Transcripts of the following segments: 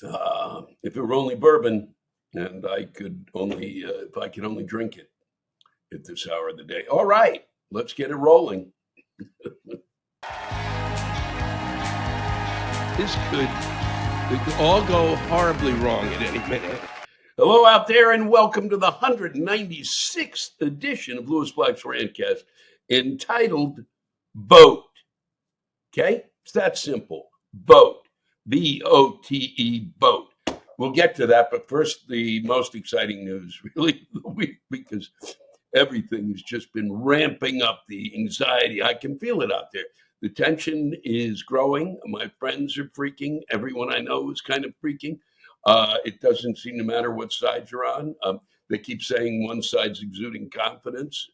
If it were only bourbon, and I could only, if I could only drink it at this hour of the day. All right, let's get it rolling. This could all go horribly wrong at any minute. Hello out there, and welcome to the 196th edition of Lewis Black's Rantcast, entitled Vote. Okay? It's that simple. Vote. V-O-T-E, vote. We'll get to that, but first, the most exciting news, really, of the week, because everything has just been ramping up the anxiety. I can feel it out there. The tension is growing. My friends are freaking. Everyone I know is kind of freaking. It doesn't seem to matter what side you're on. They keep saying one side's exuding confidence.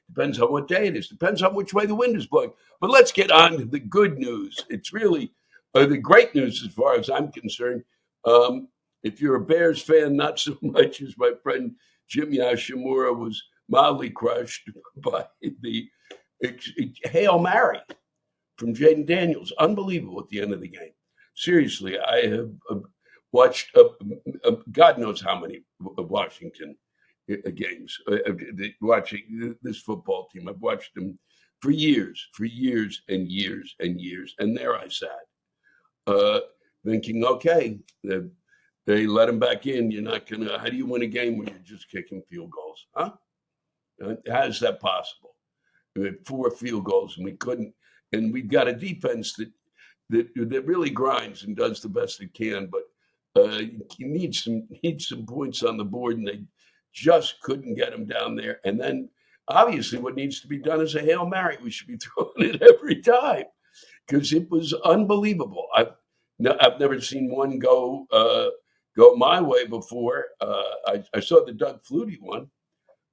Depends on what day it is. Depends on which way the wind is blowing. But let's get on to the good news. It's really the great news as far as I'm concerned. If you're a Bears fan, not so much as my friend Jim Yashimura was mildly crushed by the Hail Mary from Jaden Daniels. Unbelievable at the end of the game. Seriously, I have watched God knows how many Washington games, watching this football team. I've watched them for years and years and years. And there I sat, thinking, okay, they let him back in. You're not going to, how do you win a game when you're just kicking field goals? Huh? How is that possible? We had 4 field goals and we couldn't. And we've got a defense that really grinds and does the best it can, but you need some points on the board, and they just couldn't get them down there. And then, obviously, what needs to be done is a Hail Mary. We should be throwing it every time because it was unbelievable. I've never seen one go my way before. I saw the Doug Flutie one,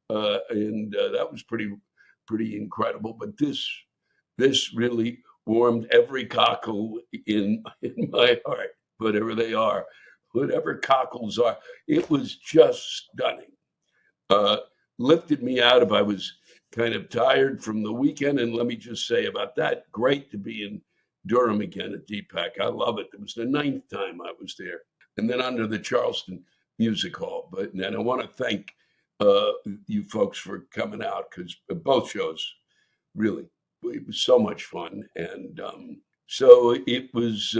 and that was pretty incredible. But this really warmed every cockle in my heart, whatever they are, whatever cockles are. It was just stunning. Lifted me out if I was kind of tired from the weekend. And let me just say about that, great to be in Durham again at DPAC. I love it. It was the 9th time I was there. And then under the Charleston Music Hall. And I want to thank you folks for coming out, because both shows, really, it was so much fun. And so it was,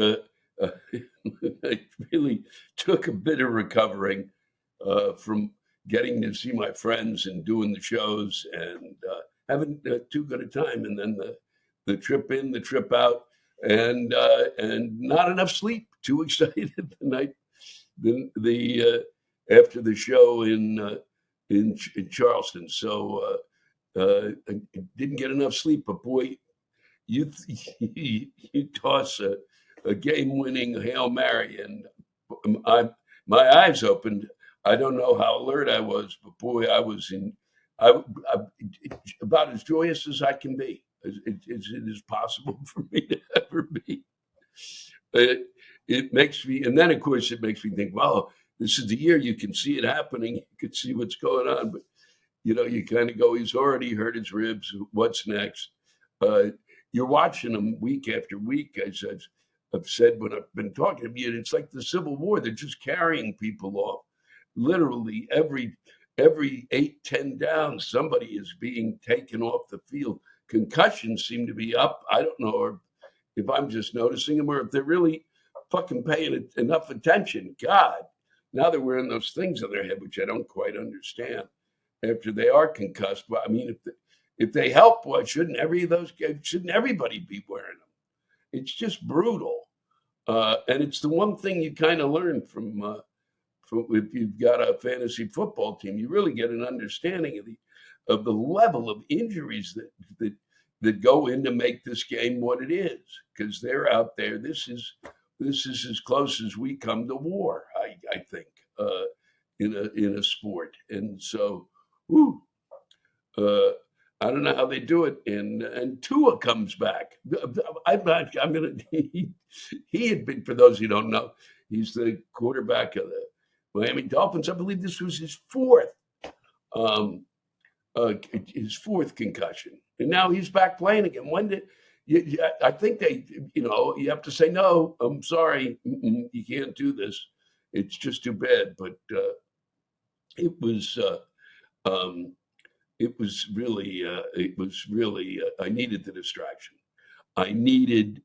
it really took a bit of recovering from getting to see my friends and doing the shows and having too good a time. And then the trip in, the trip out, and not enough sleep. Too excited the night, after the show in Charleston. So I didn't get enough sleep, but boy, you toss a game-winning Hail Mary, and my eyes opened. I don't know how alert I was, but boy, I was about as joyous as I can be. It is possible for me to ever be. It makes me, and then of course it makes me think, well, this is the year you can see it happening. You can see what's going on, but you kind of go, he's already hurt his ribs. What's next? You're watching them week after week. As I've said when I've been talking to you, it's like the Civil War. They're just carrying people off. Literally every 8-10 downs, somebody is being taken off the field. Concussions seem to be up. I don't know if I'm just noticing them or if they're really fucking paying enough attention. God, now they're wearing those things on their head, which I don't quite understand. After they are concussed, well, I mean, if they help, why shouldn't everybody be wearing them? It's just brutal, and it's the one thing you kind of learn from if you've got a fantasy football team. You really get an understanding of the level of injuries that go in to make this game what it is, because they're out there. This is as close as we come to war, I think, in a sport, and so. I don't know how they do it. And Tua comes back. I'm gonna. He had been, for those who don't know, he's the quarterback of the Miami Dolphins. I believe this was his fourth concussion, and now he's back playing again. When did I think they? You have to say no. I'm sorry, you can't do this. It's just too bad. But it was um, it was really I needed the distraction. I needed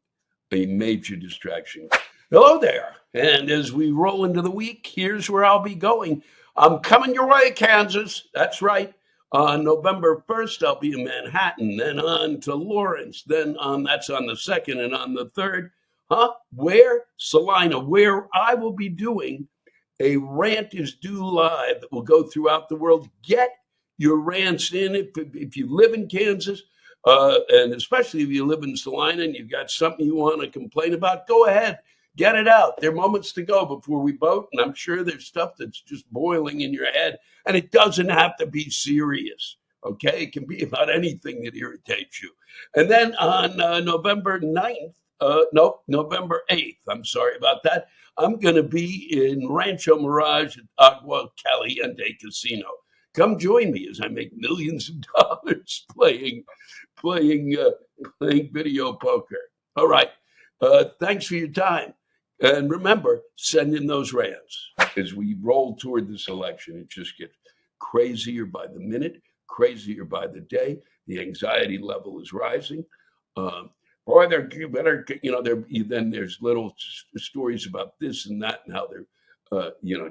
a major distraction. Hello there. And as we roll into the week, here's where I'll be going. I'm coming your way, Kansas. That's right. On November 1st, I'll be in Manhattan, then on to Lawrence, that's on the 2nd, and on the 3rd, where? Salina, where I will be doing a Rant is Due live that will go throughout the world. Get your rants in if you live in Kansas, and especially if you live in Salina and you've got something you want to complain about, go ahead, get it out. There are moments to go before we vote, and I'm sure there's stuff that's just boiling in your head, and it doesn't have to be serious. Okay, it can be about anything that irritates you. And then on November 9th, November 8th, I'm sorry about that, I'm going to be in Rancho Mirage at Agua Caliente Casino. Come join me as I make millions of dollars playing video poker. All right. Thanks for your time. And remember, send in those rants. As we roll toward this election, it just gets crazier by the minute, crazier by the day. The anxiety level is rising. Boy, then there's little stories about this and that and how they're,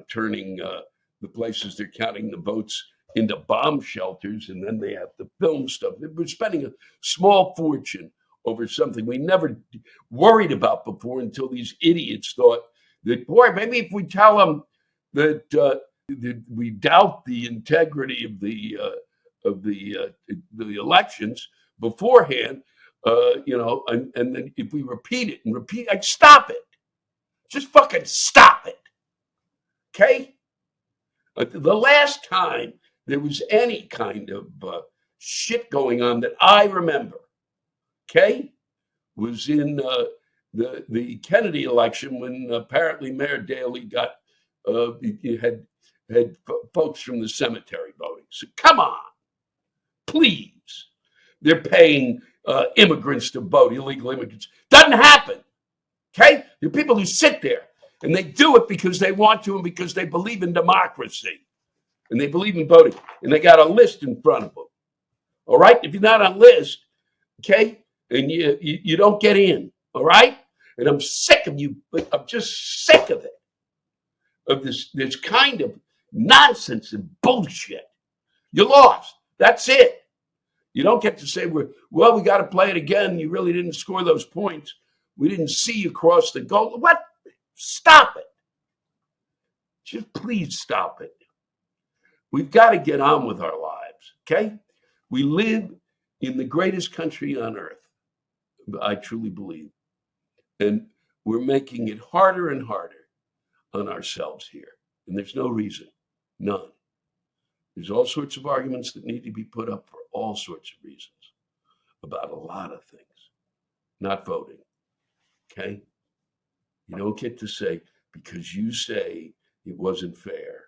turning the places they're counting the votes into bomb shelters, and then they have to film stuff. We're spending a small fortune over something we never worried about before until these idiots thought that, boy, maybe if we tell them that we doubt the integrity of the elections beforehand, and then if we repeat it, I'd stop it. Just fucking stop it. Okay? The last time there was any kind of shit going on that I remember, okay, was in the Kennedy election when apparently Mayor Daley had folks from the cemetery voting. So come on, please. They're paying immigrants to vote, illegal immigrants. Doesn't happen. Okay? There are people who sit there and they do it because they want to and because they believe in democracy and they believe in voting and they got a list in front of them. All right? If you're not on list, okay, and you don't get in, all right? And I'm sick of you. I'm just sick of it, of this kind of nonsense and bullshit. You lost. That's it. You don't get to say, we got to play it again. You really didn't score those points. We didn't see you cross the goal. What? Stop it. Just please stop it. We've got to get on with our lives, okay? We live in the greatest country on earth, I truly believe. And we're making it harder and harder on ourselves here. And there's no reason, none. There's all sorts of arguments that need to be put up for all sorts of reasons about a lot of things. Not voting, okay? You don't get to say, because you say it wasn't fair.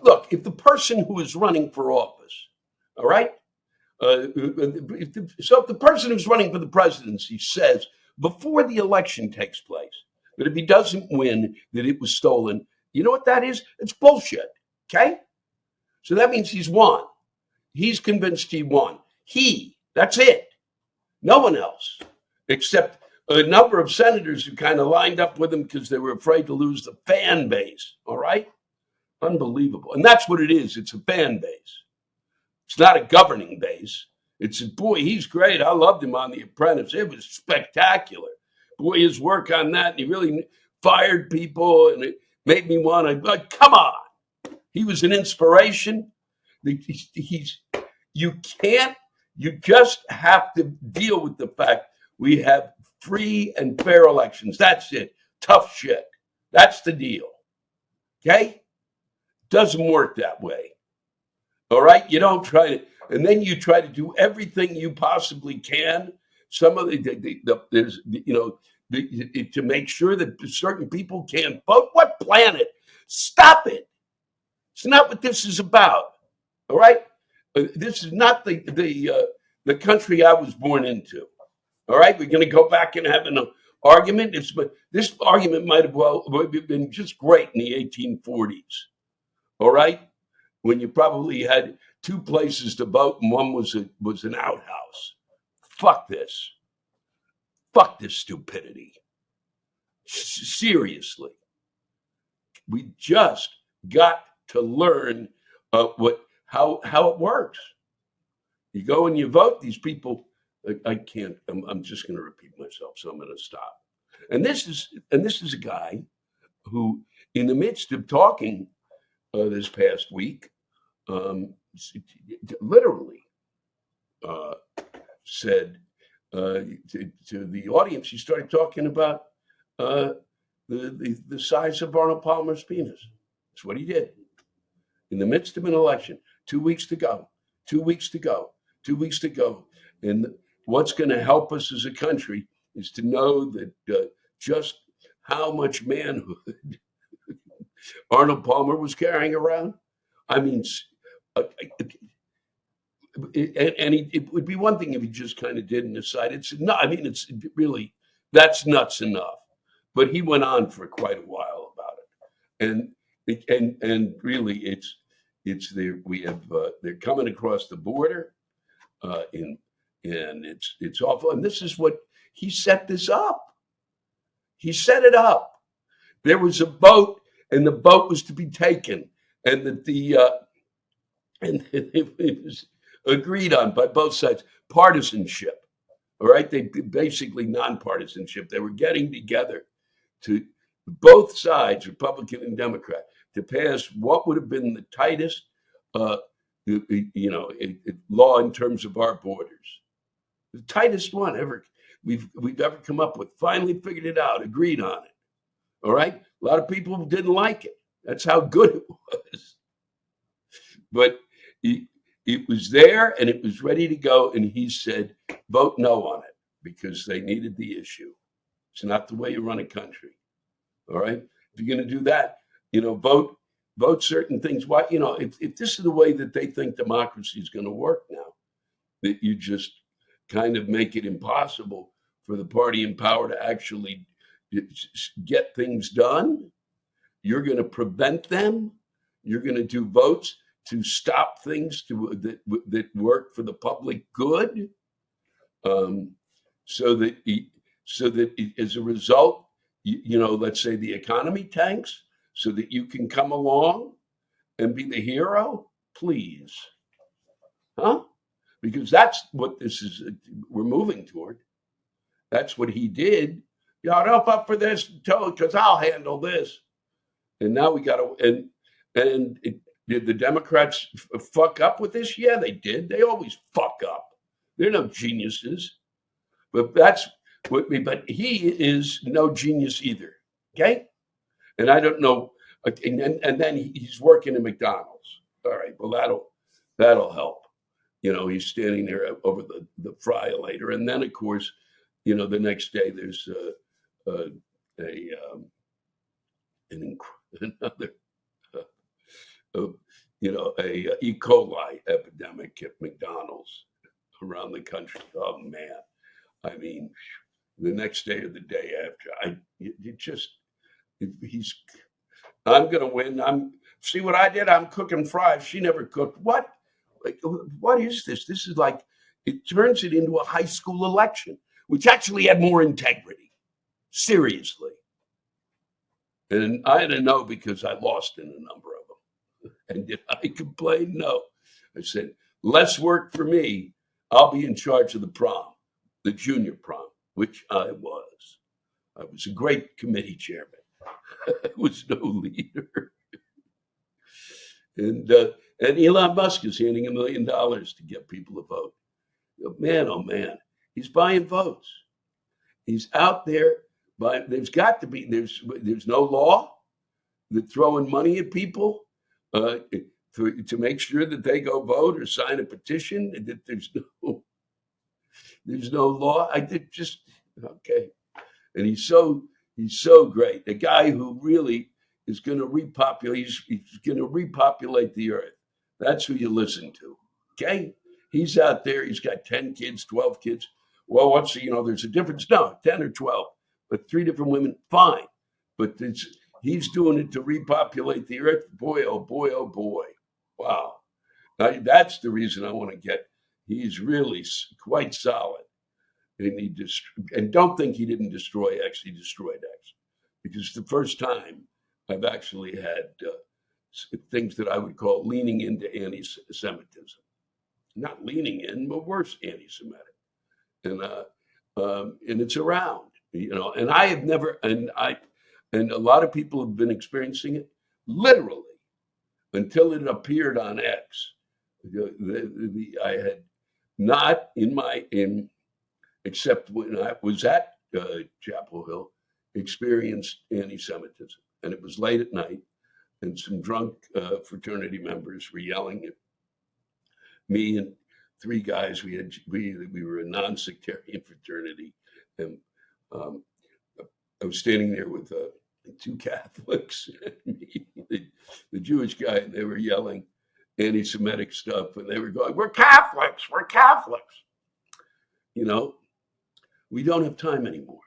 Look, if the person who is running for office, all right? If the person who's running for the presidency says before the election takes place that if he doesn't win, that it was stolen, you know what that is? It's bullshit, okay? So that means he's won. He's convinced he won. That's it. No one else, except a number of senators who kind of lined up with him because they were afraid to lose the fan base, all right? Unbelievable. And that's what it is. It's a fan base. It's not a governing base. It's, boy, he's great. I loved him on The Apprentice. It was spectacular. Boy, his work on that, and he really fired people, and it made me want to, come on. He was an inspiration. You just have to deal with the fact we have free and fair elections. That's it. Tough shit. That's the deal. Okay? Doesn't work that way. All right? You don't try to, and then you try to do everything you possibly can. Some of to make sure that certain people can't vote. What planet? Stop it. It's not what this is about. All right? This is not the country I was born into. All right? We're going to go back and have an argument. This argument might have well been just great in the 1840s. All right, when you probably had two places to vote and one was an outhouse. Fuck this. Fuck this stupidity. Seriously, we just got to learn how it works. You go and you vote. These people, I can't. I'm just going to repeat myself, so I'm going to stop. And this is a guy who, in the midst of talking this past week, literally said to the audience, he started talking about the size of Arnold Palmer's penis. That's what he did in the midst of an election. 2 weeks to go. 2 weeks to go. 2 weeks to go. And what's going to help us as a country is to know that just how much manhood Arnold Palmer was carrying around. I mean, it would be one thing if he just kind of did an aside. It's really, that's nuts enough. But he went on for quite a while about it, and really, it's there. We have they're coming across the border, and it's awful. And this is what he set this up. He set it up. There was a boat, and the boat was to be taken, and that and it was agreed on by both sides. Partisanship, all right? They basically nonpartisanship. They were getting together to both sides, Republican and Democrat, to pass what would have been the tightest, law in terms of our borders, the tightest one ever we've ever come up with. Finally figured it out, agreed on it. All right, a lot of people didn't like it. That's how good it was, but it was there and it was ready to go. And he said, vote no on it because they needed the issue. It's not the way you run a country. All right. If you're going to do that, vote certain things. Why, if this is the way that they think democracy is going to work now, that you just kind of make it impossible for the party in power to actually get things done. You're going to prevent them. You're going to do votes to stop things that work for the public good, so that as a result, let's say the economy tanks, so that you can come along and be the hero, please, huh? Because that's what this is. We're moving toward. That's what he did. Y'all help up for this, because I'll handle this. And now we got to. Did the Democrats fuck up with this? Yeah, they did. They always fuck up. They're no geniuses. But but he is no genius either. Okay? And I don't know. And then he's working at McDonald's. All right. Well, that'll help. He's standing there over the fry-later. And then, of course, the next day there's another a E. coli epidemic at McDonald's around the country. Oh man, I mean, the next day or the day after, I'm gonna win. See what I did? I'm cooking fries. She never cooked. What? What is this? This is like, it turns it into a high school election, which actually had more integrity. Seriously. And I had to know because I lost in a number of them. And did I complain? No. I said, less work for me. I'll be in charge of the prom, the junior prom, which I was. I was a great committee chairman. I was no leader. And Elon Musk is handing $1 million to get people to vote. Man, oh man, he's buying votes. He's out there. But there's no law that throwing money at people to make sure that they go vote or sign a petition. That there's no law. I did just okay. And he's so great. A guy who really is going to repopulate. He's going to repopulate the earth. That's who you listen to. Okay, he's out there. He's got 10 kids, 12 kids. Well, there's a difference. No, 10 or 12. but 3 different women, fine. But he's doing it to repopulate the earth. Boy, oh boy, oh boy. Wow. Now, that's the reason I want to get. He's really quite solid. And don't think he didn't destroy X. He destroyed X. Because the first time I've actually had things that I would call leaning into anti-Semitism. Not leaning in, but worse, anti-Semitic. And it's around, and I have never, and a lot of people have been experiencing it literally until it appeared on X. I had not except when I was at Chapel Hill, experienced anti-Semitism. And it was late at night, and some drunk fraternity members were yelling at me and 3 guys. We were a non-sectarian fraternity, and I was standing there with 2 Catholics, the Jewish guy, and they were yelling anti-Semitic stuff, and they were going, "We're Catholics, we're Catholics." We don't have time anymore.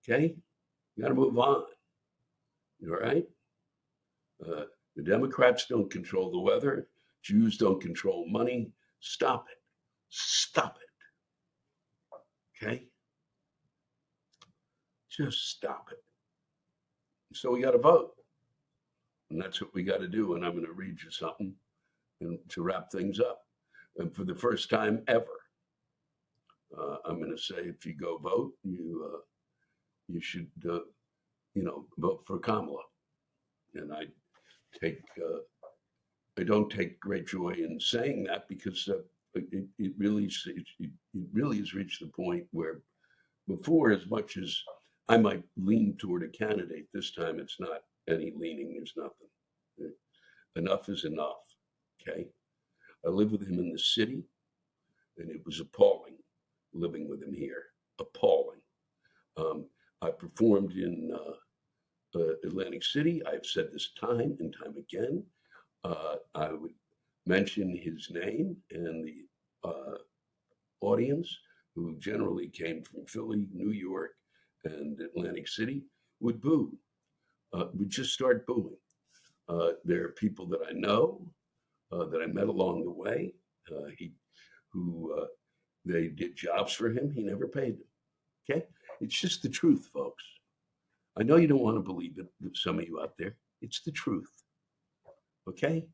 Okay, you got to move on. All right. The Democrats don't control the weather. Jews don't control money. Stop it. Stop it. Okay? Just stop it. So we got to vote. And that's what we got to do. And I'm going to read you something to wrap things up. And for the first time ever, I'm going to say, if you go vote, you should, vote for Kamala. And I don't take great joy in saying that, because it really has reached the point where before, as much as I might lean toward a candidate, this time it's not any leaning. There's nothing. Enough is enough. Okay. I lived with him in the city, and it was appalling living with him here. Appalling. I performed in Atlantic City. I've said this time and time again. I would mention his name, and the audience, who generally came from Philly, New York, and Atlantic City, would boo. Would just start booing. There are people that I know, that I met along the way, they did jobs for him. He never paid them. Okay, it's just the truth, folks. I know you don't want to believe it, some of you out there. It's the truth. Okay?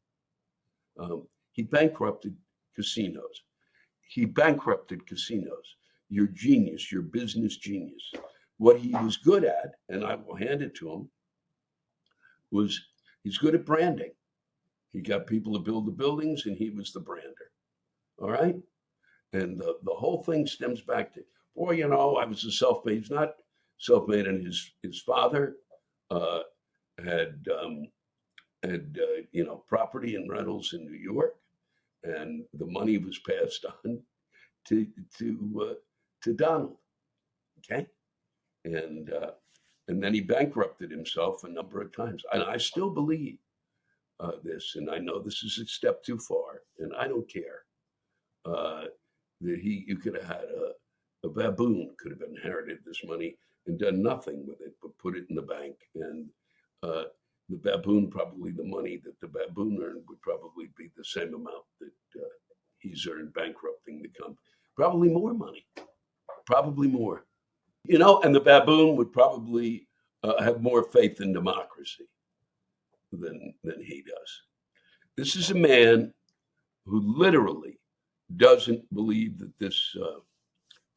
He bankrupted casinos. Your genius, your business genius. What he was good at, and I will hand it to him, was he's good at branding. He got people to build the buildings, and he was the brander. All right? And the whole thing stems back to, boy, I was a self-made. He's not self-made, and his father had property and rentals in New York, and the money was passed on to Donald. Okay, and then he bankrupted himself a number of times, and I still believe this, and I know this is a step too far, and I don't care. That you could have had a baboon could have inherited this money and done nothing with it but put it in the bank, and the baboon, probably the money that the baboon earned would probably be the same amount that he's earned bankrupting the company. Probably more money. Probably more. And the baboon would probably have more faith in democracy than he does. This is a man who literally doesn't believe that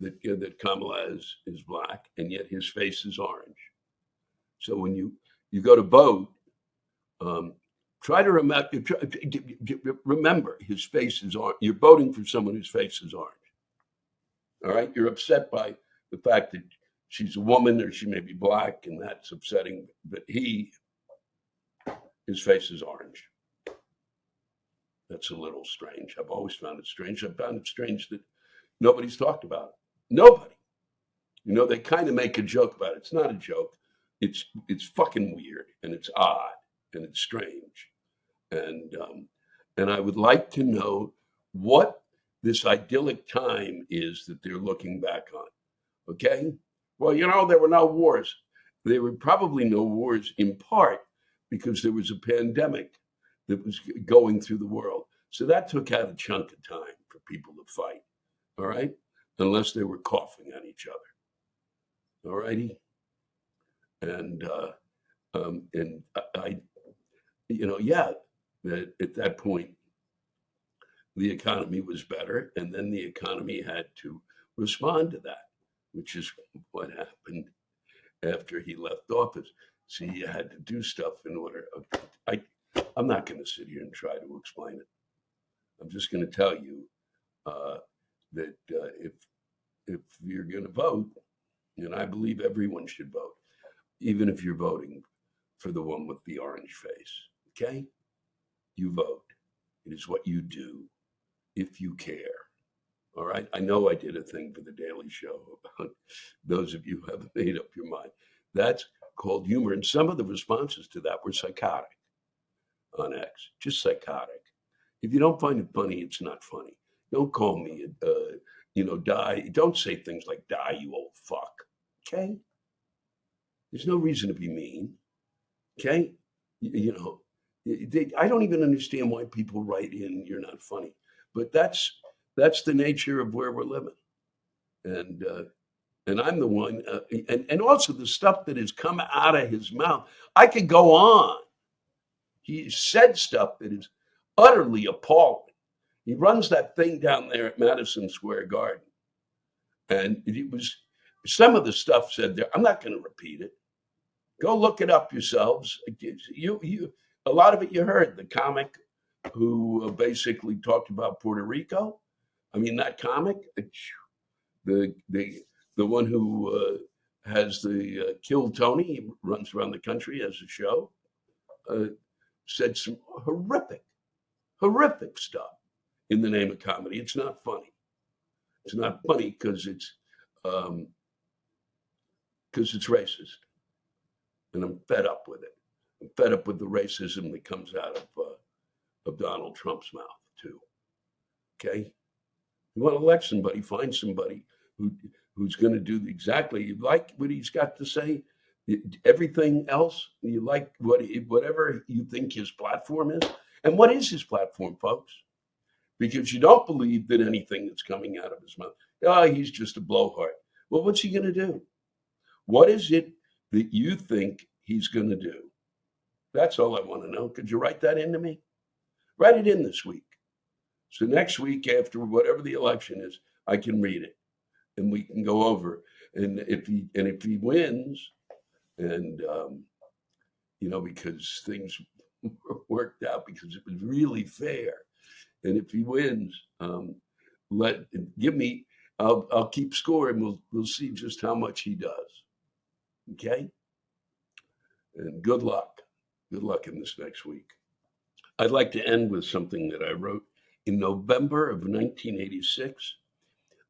that Kamala is black, and yet his face is orange. So when you go to vote, try to remember his face is orange. You're voting for someone whose face is orange. All right, you're upset by the fact that she's a woman or she may be black, and that's upsetting. But his face is orange. That's a little strange. I've always found it strange. I've found it strange that nobody's talked about it. Nobody. They kind of make a joke about it. It's not a joke. It's fucking weird, and it's odd, and it's strange. And I would like to know what this idyllic time is that they're looking back on. Okay? Well, there were no wars. There were probably no wars in part because there was a pandemic that was going through the world. So that took out a chunk of time for people to fight. All right. Unless they were coughing on each other. All righty. And I yeah, that at that point, the economy was better. And then the economy had to respond to that, which is what happened after he left office. See, you had to do stuff in order. I'm not going to sit here and try to explain it. I'm just going to tell you that if you're going to vote, and I believe everyone should vote, even if you're voting for the one with the orange face, okay? You vote. It is what you do if you care. All right. I know I did a thing for the Daily Show about those of you who haven't made up your mind. That's called humor. And some of the responses to that were psychotic on X, just psychotic. If you don't find it funny, it's not funny. Don't call me, die. Don't say things like die, you old fuck. Okay. There's no reason to be mean. Okay. I don't even understand why people write in, you're not funny. But that's the nature of where we're living. And I'm the one, and also the stuff that has come out of his mouth. I could go on. He said stuff that is utterly appalling. He runs that thing down there at Madison Square Garden. And it was some of the stuff said there. I'm not going to repeat it. Go look it up yourselves. A lot of it you heard. The comic who basically talked about Puerto Rico. I mean, that comic, the one who has the Kill Tony, he runs around the country as a show, said some horrific stuff in the name of comedy. It's not funny. It's not funny because it's racist, and I'm fed up with it. I'm fed up with the racism that comes out of Donald Trump's mouth too. Okay, you want to elect somebody, find somebody who's going to do exactly you like what he's got to say. Everything else you like, whatever you think his platform is. And what is his platform, folks? Because you don't believe that anything that's coming out of his mouth, he's just a blowhard. Well, what's he going to do? What is it that you think he's going to do? That's all I want to know. Could you write that into me? Write it in this week. So next week, after whatever the election is, I can read it and we can go over. And if he wins, and because things worked out because it was really fair. And if he wins, I'll keep score and we'll see just how much he does. Okay? And good luck. Good luck in this next week. I'd like to end with something that I wrote in November of 1986.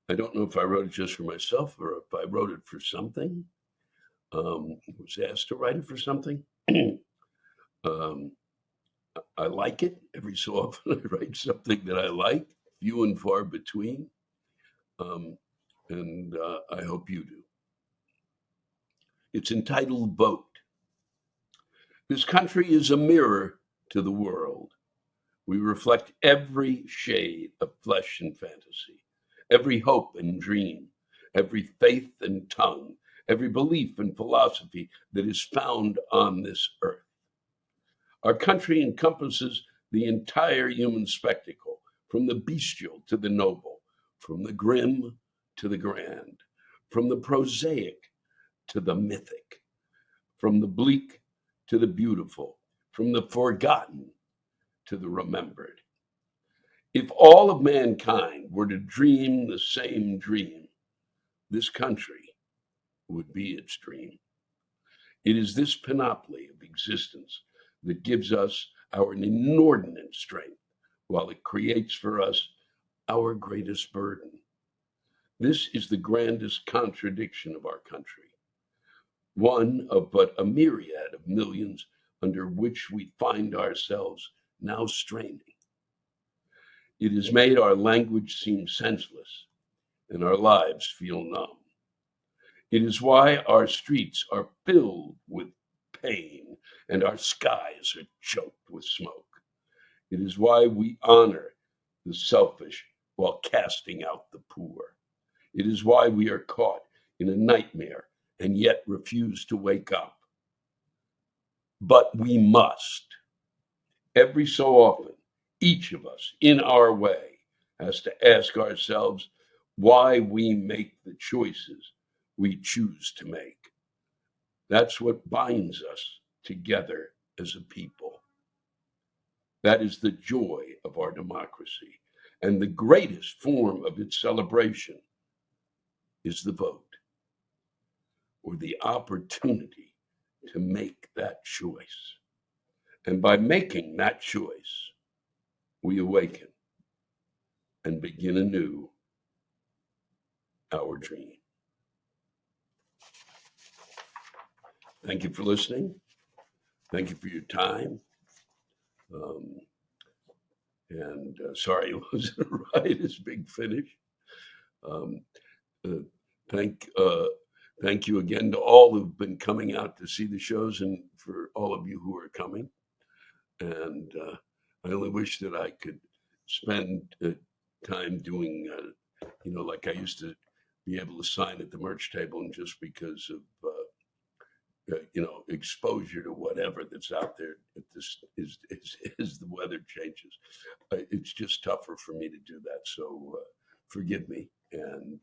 I don't know if I wrote it just for myself or if I wrote it for something. Was asked to write it for something. I like it. Every so often I write something that I like, few and far between. And I hope you do. It's entitled Vote. This country is a mirror to the world. We reflect every shade of flesh and fantasy, every hope and dream, every faith and tongue, every belief and philosophy that is found on this earth. Our country encompasses the entire human spectacle, from the bestial to the noble, from the grim to the grand, from the prosaic to the mythic, from the bleak to the beautiful, from the forgotten to the remembered. If all of mankind were to dream the same dream, this country would be its dream. It is this panoply of existence that gives us our inordinate strength, while it creates for us our greatest burden. This is the grandest contradiction of our country, one of but a myriad of millions under which we find ourselves now straining. It has made our language seem senseless and our lives feel numb. It is why our streets are filled with pain and our skies are choked with smoke. It is why we honor the selfish while casting out the poor. It is why we are caught in a nightmare and yet refuse to wake up. But we must. Every so often, each of us, in our way, has to ask ourselves why we make the choices we choose to make. That's what binds us together as a people. That is the joy of our democracy. And the greatest form of its celebration is the vote, or the opportunity to make that choice. And by making that choice, we awaken and begin anew our dream. Thank you for listening. Thank you for your time. Sorry it wasn't right as Big Finish. Um, uh, thank you again to all who've been coming out to see the shows, and for all of you who are coming. And I only wish that I could spend time doing, like I used to be able to sign at the merch table, and just because of exposure to whatever that's out there, this is the weather changes. It's just tougher for me to do that. So forgive me, and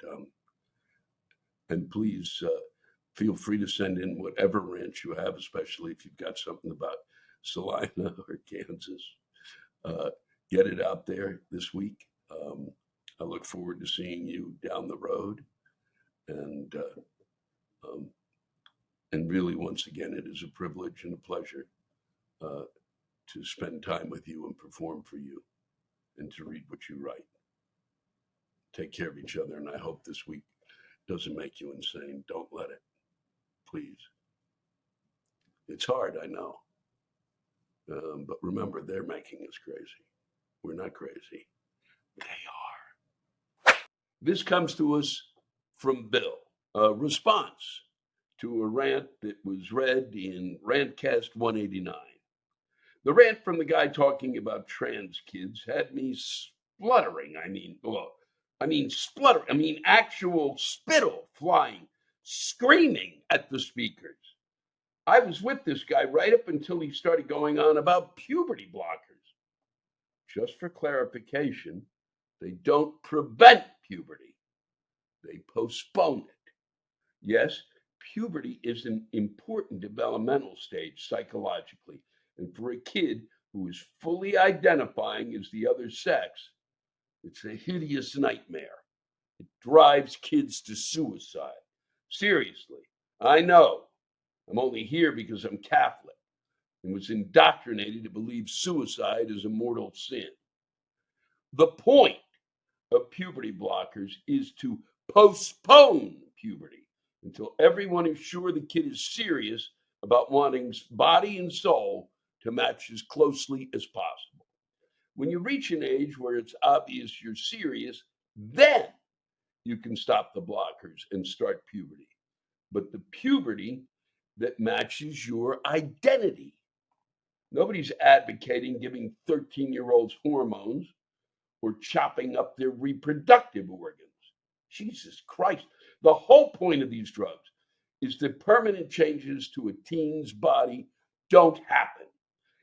please feel free to send in whatever rants you have, especially if you've got something about Salina or Kansas. Get it out there this week. I look forward to seeing you down the road, and really, once again, it is a privilege and a pleasure to spend time with you and perform for you, and to read what you write. Take care of each other, and I hope this week doesn't make you insane. Don't let it, please. It's hard, I know. But remember, they're making us crazy. We're not crazy. They are. This comes to us from Bill. A response to a rant that was read in Rantcast 189. The rant from the guy talking about trans kids had me spluttering. Actual spittle flying, screaming at the speakers. I was with this guy right up until he started going on about puberty blockers. Just for clarification, they don't prevent puberty, they postpone it. Yes, puberty is an important developmental stage psychologically, and for a kid who is fully identifying as the other sex, it's a hideous nightmare. It drives kids to suicide. Seriously, I know. I'm only here because I'm Catholic and was indoctrinated to believe suicide is a mortal sin. The point of puberty blockers is to postpone puberty until everyone is sure the kid is serious about wanting body and soul to match as closely as possible. When you reach an age where it's obvious you're serious, then you can stop the blockers and start puberty. But the puberty that matches your identity. Nobody's advocating giving 13-year-olds hormones or chopping up their reproductive organs. Jesus Christ. The whole point of these drugs is that permanent changes to a teen's body don't happen,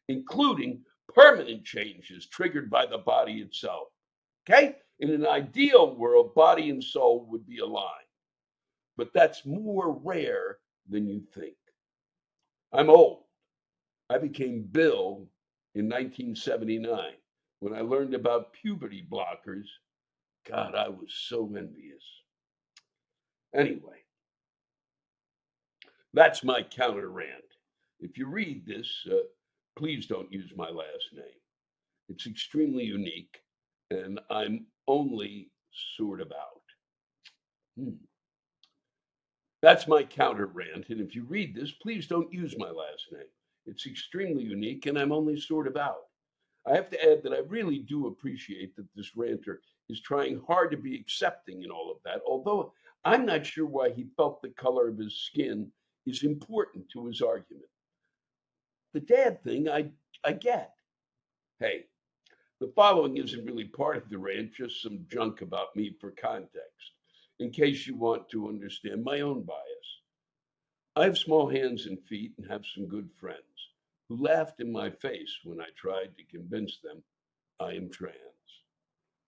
including permanent changes triggered by the body itself. Okay? In an ideal world, body and soul would be aligned, but that's more rare than you think. I'm old. I became Bill in 1979 when I learned about puberty blockers. God, I was so envious. Anyway, that's my counter rant. If you read this, please don't use my last name. It's extremely unique, and I'm only sort of out. That's my counter rant, and if you read this, please don't use my last name. It's extremely unique, and I'm only sort of out. I have to add that I really do appreciate that this ranter is trying hard to be accepting in all of that, although I'm not sure why he felt the color of his skin is important to his argument. The dad thing, I get. Hey, the following isn't really part of the rant, just some junk about me for context, in case you want to understand my own bias. I have small hands and feet and have some good friends who laughed in my face when I tried to convince them I am trans.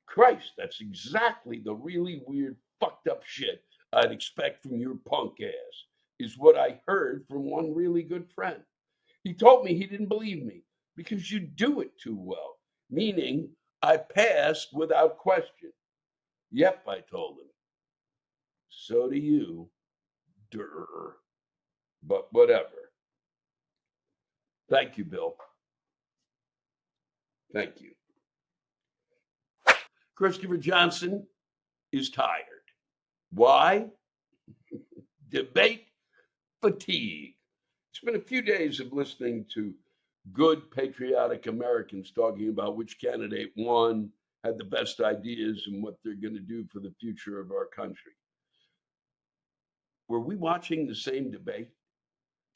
Christ, that's exactly the really weird, fucked up shit I'd expect from your punk ass, is what I heard from one really good friend. He told me he didn't believe me because you do it too well, meaning I passed without question. Yep, I told him. So do you, durr. But whatever. Thank you, Bill. Thank you. Christopher Johnson is tired. Why? Debate fatigue. It's been a few days of listening to good patriotic Americans talking about which candidate won, had the best ideas, and what they're going to do for the future of our country. Were we watching the same debate?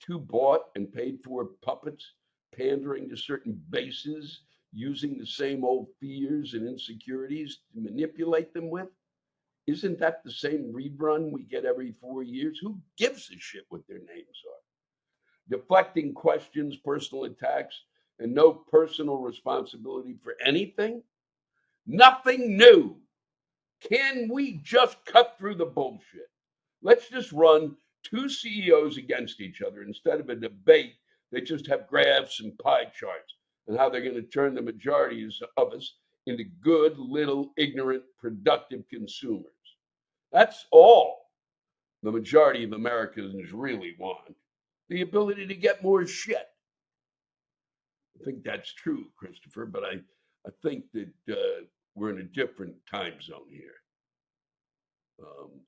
Two bought and paid for puppets pandering to certain bases, using the same old fears and insecurities to manipulate them with? Isn't that the same rerun we get every 4 years? Who gives a shit what their names are? Deflecting questions, personal attacks, and no personal responsibility for anything? Nothing new. Can we just cut through the bullshit? Let's just run two CEOs against each other instead of a debate. They just have graphs and pie charts and how they're going to turn the majorities of us into good, little, ignorant, productive consumers. That's all the majority of Americans really want, the ability to get more shit. I think that's true, Christopher, but I think that we're in a different time zone here.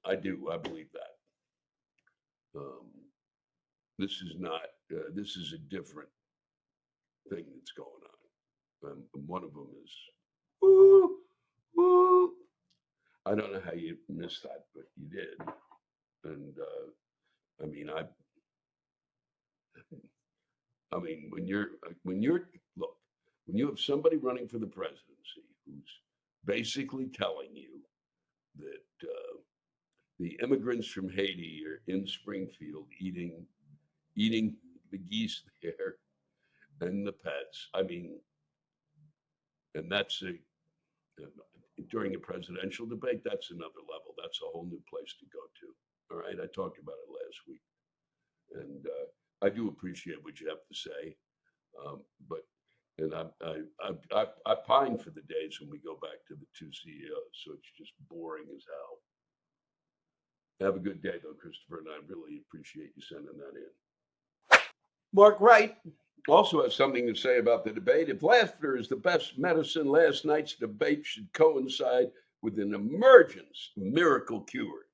I do. I believe that. This is not. This is a different thing that's going on. And one of them is. Woo, woo. I don't know how you missed that, but you did. And I mean, I mean, when you're look, when you have somebody running for the presidency who's basically telling you that the immigrants from Haiti are in Springfield eating the geese there and the pets. I mean, and that's a during a presidential debate. That's another level. That's a whole new place to go to. All right, I talked about it last week, and I do appreciate what you have to say, but and I pine for the days when we go back to the two CEOs. So it's just boring as hell. Have a good day, though, Christopher, and I really appreciate you sending that in. Mark Wright also has something to say about the debate. If laughter is the best medicine, last night's debate should coincide with an emergence of miracle cures.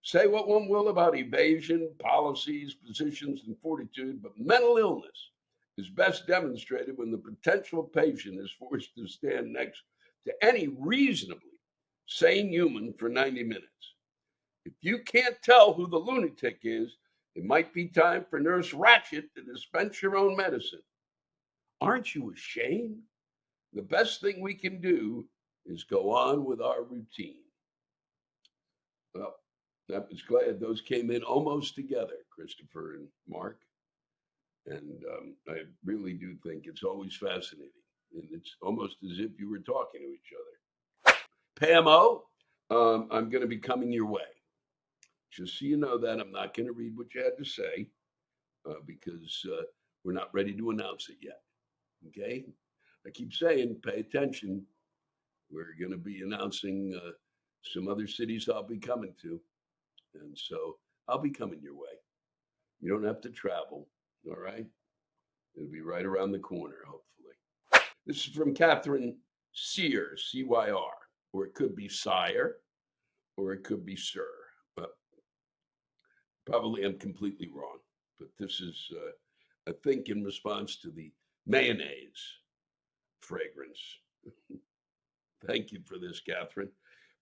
Say what one will about evasion, policies, positions, and fortitude, but mental illness is best demonstrated when the potential patient is forced to stand next to any reasonably sane human for 90 minutes. If you can't tell who the lunatic is, it might be time for Nurse Ratchet to dispense your own medicine. Aren't you ashamed? The best thing we can do is go on with our routine. Well, I was glad those came in almost together, Christopher and Mark. And I really do think it's always fascinating. And it's almost as if you were talking to each other. Pam O, I'm going to be coming your way. Just so you know that, I'm not going to read what you had to say because we're not ready to announce it yet. Okay? I keep saying, pay attention. We're going to be announcing some other cities I'll be coming to. And so I'll be coming your way. You don't have to travel. All right? It'll be right around the corner, hopefully. This is from Catherine Cyr, CYR, or it could be sire, or it could be sir. But probably I'm completely wrong. But this is, I think, in response to the mayonnaise fragrance. Thank you for this, Catherine.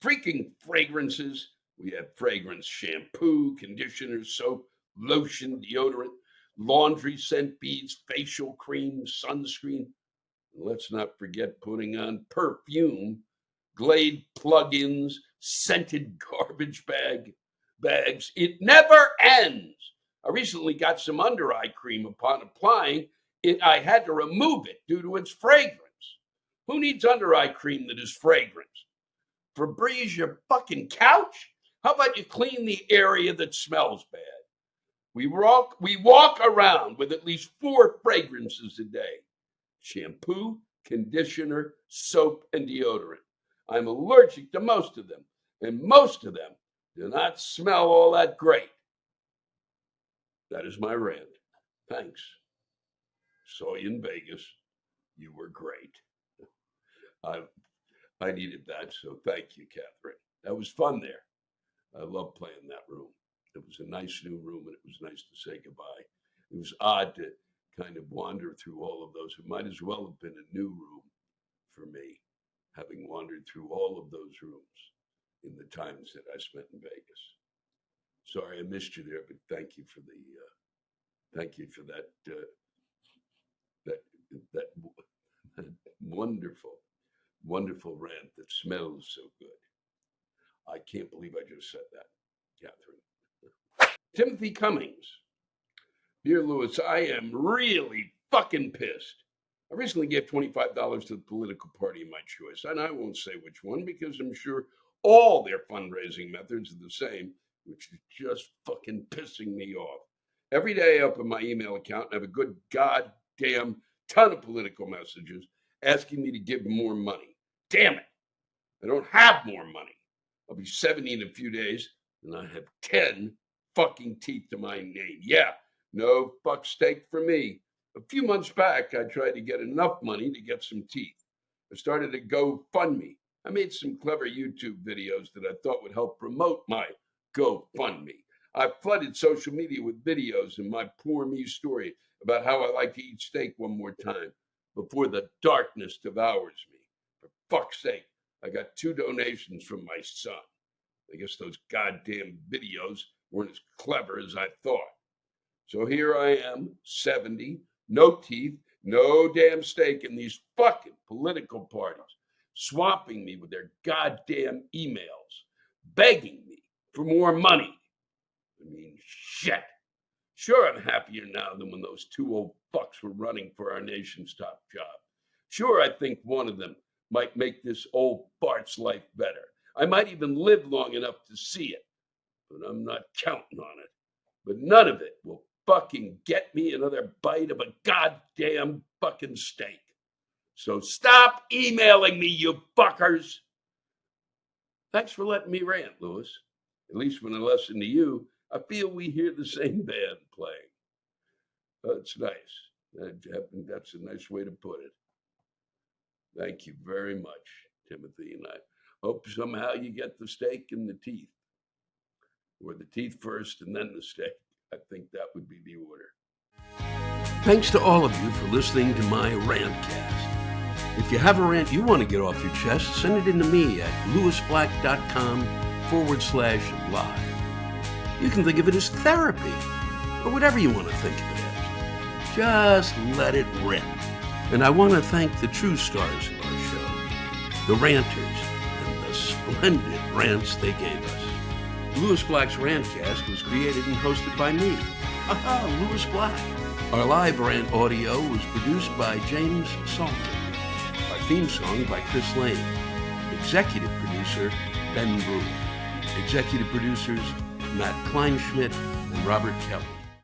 Freaking fragrances We have fragrance, shampoo, conditioner, soap, lotion, deodorant, laundry scent beads, facial cream, sunscreen. And let's not forget putting on perfume, Glade plug-ins, scented garbage bags. It never ends. I recently got some under eye cream. Upon applying it, I had to remove it due to its fragrance. Who needs under eye cream that is fragrance? Febreze your fucking couch? How about you clean the area that smells bad? We walk around with at least 4 fragrances a day: shampoo, conditioner, soap, and deodorant. I'm allergic to most of them, and most of them do not smell all that great. That is my rant. Thanks. Saw you in Vegas. You were great. I needed that, so thank you, Catherine. That was fun there. I love playing that room. It was a nice new room, and it was nice to say goodbye. It was odd to kind of wander through all of those. It might as well have been a new room for me, having wandered through all of those rooms in the times that I spent in Vegas. Sorry I missed you there, but thank you for that wonderful rant that smells so good. I can't believe I just said that, Catherine. Timothy Cummings. Dear Lewis, I am really fucking pissed. I recently gave $25 to the political party of my choice, and I won't say which one because I'm sure all their fundraising methods are the same, which is just fucking pissing me off. Every day I open my email account and have a good goddamn ton of political messages asking me to give more money. Damn it. I don't have more money. I'll be 70 in a few days, and I have 10 fucking teeth to my name. Yeah, no fuck steak for me. A few months back, I tried to get enough money to get some teeth. I started a GoFundMe. I made some clever YouTube videos that I thought would help promote my GoFundMe. I flooded social media with videos in my poor me story about how I like to eat steak one more time before the darkness devours me. For fuck's sake, I got 2 donations from my son. I guess those goddamn videos weren't as clever as I thought. So here I am, 70, no teeth, no damn steak, and these fucking political parties swamping me with their goddamn emails, begging me for more money. I mean, shit. Sure, I'm happier now than when those 2 old fucks were running for our nation's top job. Sure, I think one of them might make this old fart's life better. I might even live long enough to see it, but I'm not counting on it. But none of it will fucking get me another bite of a goddamn fucking steak. So stop emailing me, you fuckers. Thanks for letting me rant, Lewis. At least when I listen to you, I feel we hear the same band playing. That's nice. That's a nice way to put it. Thank you very much, Timothy, and I hope somehow you get the steak and the teeth. Or the teeth first and then the steak. I think that would be the order. Thanks to all of you for listening to my Rantcast. If you have a rant you want to get off your chest, send it in to me at lewisblack.com/live. You can think of it as therapy, or whatever you want to think of it as. Just let it rip. And I want to thank the true stars of our show, the ranters, and the splendid rants they gave us. Lewis Black's Rantcast was created and hosted by me, Lewis Black. Our live rant audio was produced by James Salter. Our theme song by Chris Lane. Executive producer, Ben Brewer. Executive producers, Matt Kleinschmidt and Robert Kelly.